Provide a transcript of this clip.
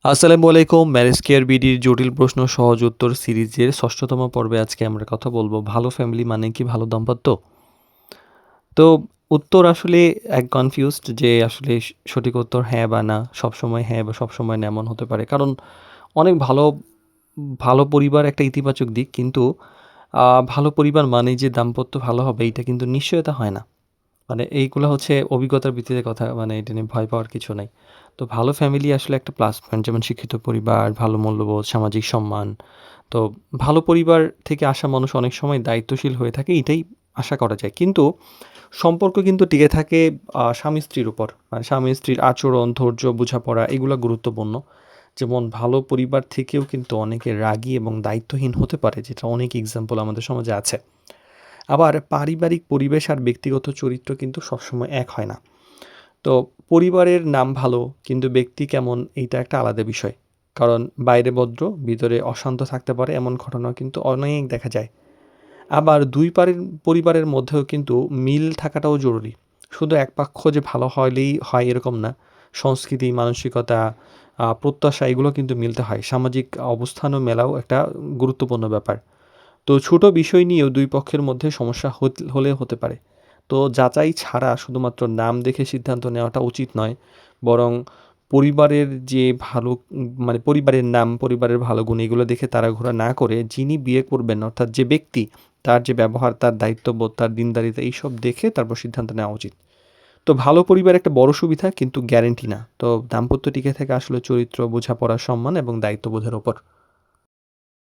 আসসালামু আলাইকুম। Marriage care বিডির জটিল প্রশ্ন সহজ উত্তর সিরিজের ৬ষ্ঠতম পর্বে আজকে আমরা কথা বলব ভালো ফ্যামিলি মানে কি ভালো দাম্পত্য? তো উত্তর আসলে কনফিউজড যে আসলে সঠিক উত্তর হ্যাঁ বা না। সবসময় হ্যাঁ বা সবসময় না এমন হতে পারে। কারণ অনেক ভালো পরিবার একটা ইতিবাচক দিক। কিন্তু আ ভালো পরিবার মানেই যে দাম্পত্য ভালো হবে এইটা কিন্তু নিশ্চয়তা হয় না। মানে এইগুলা হচ্ছে অভিজ্ঞতার ভিত্তিতে কথা, মানে এটা নিয়ে ভয় পাওয়ার কিছু নাই। তো ভালো ফ্যামিলি আসলে একটা প্লাস পয়েন্ট, যেমন শিক্ষিত পরিবার, ভালো মূল্যবোধ, সামাজিক সম্মান। তো ভালো পরিবার থেকে আসা মানুষ অনেক সময় দায়িত্বশীল হয়ে থাকে, এটাই আশা করা যায়। কিন্তু সম্পর্ক কিন্তু টিকে থাকে স্বামী-স্ত্রীর উপর। মানে স্বামী-স্ত্রীর আচরণ, ধৈর্য, বোঝাপড়া এগুলা গুরুত্বপূর্ণ। যেমন ভালো পরিবার থেকেও কিন্তু অনেকে রাগী এবং দায়িত্বহীন হতে পারে, যেটা অনেক এক্সাম্পল আমাদের সমাজে আছে। আবার পারিবারিক পরিবেশ আর ব্যক্তিগত চরিত্র কিন্তু সবসময় এক হয় না। তো পরিবারের নাম ভালো কিন্তু ব্যক্তি কেমন, এইটা একটা আলাদা বিষয়। কারণ বাইরে ভদ্র, ভিতরে অশান্ত থাকতে পারে, এমন ঘটনাও কিন্তু অনেক দেখা যায়। আবার পরিবারের মধ্যেও কিন্তু মিল থাকাটাও জরুরি। শুধু এক পক্ষ যে ভালো হলেই হয় এরকম না। সংস্কৃতি, মানসিকতা, প্রত্যাশা এগুলো কিন্তু মিলতে হয়। সামাজিক অবস্থানও মেলাও একটা গুরুত্বপূর্ণ ব্যাপার। তো ছোট বিষয় নিয়েও ২ পক্ষের মধ্যে সমস্যা হলে হতে পারে। তো যাচাই ছাড়া শুধুমাত্র নাম দেখে সিদ্ধান্ত নেওয়াটা উচিত নয়। বরং পরিবারের যে ভালো মানে পরিবারের নাম, পরিবারের ভালো গুণ এগুলো দেখে তাড়াহুড়া না করে যিনি বিয়ে করবেন অর্থাৎ যে ব্যক্তি, তার যে ব্যবহার, তার দায়িত্ববোধ, তার দিনদারিতা এইসব দেখে তারপর সিদ্ধান্ত নেওয়া উচিত। তো ভালো পরিবার একটা বড় সুবিধা কিন্তু গ্যারান্টি না। তো দাম্পত্য টিকে থাকে আসলে চরিত্র, বোঝাপড়া, সম্মান এবং দায়িত্ববোধের উপর।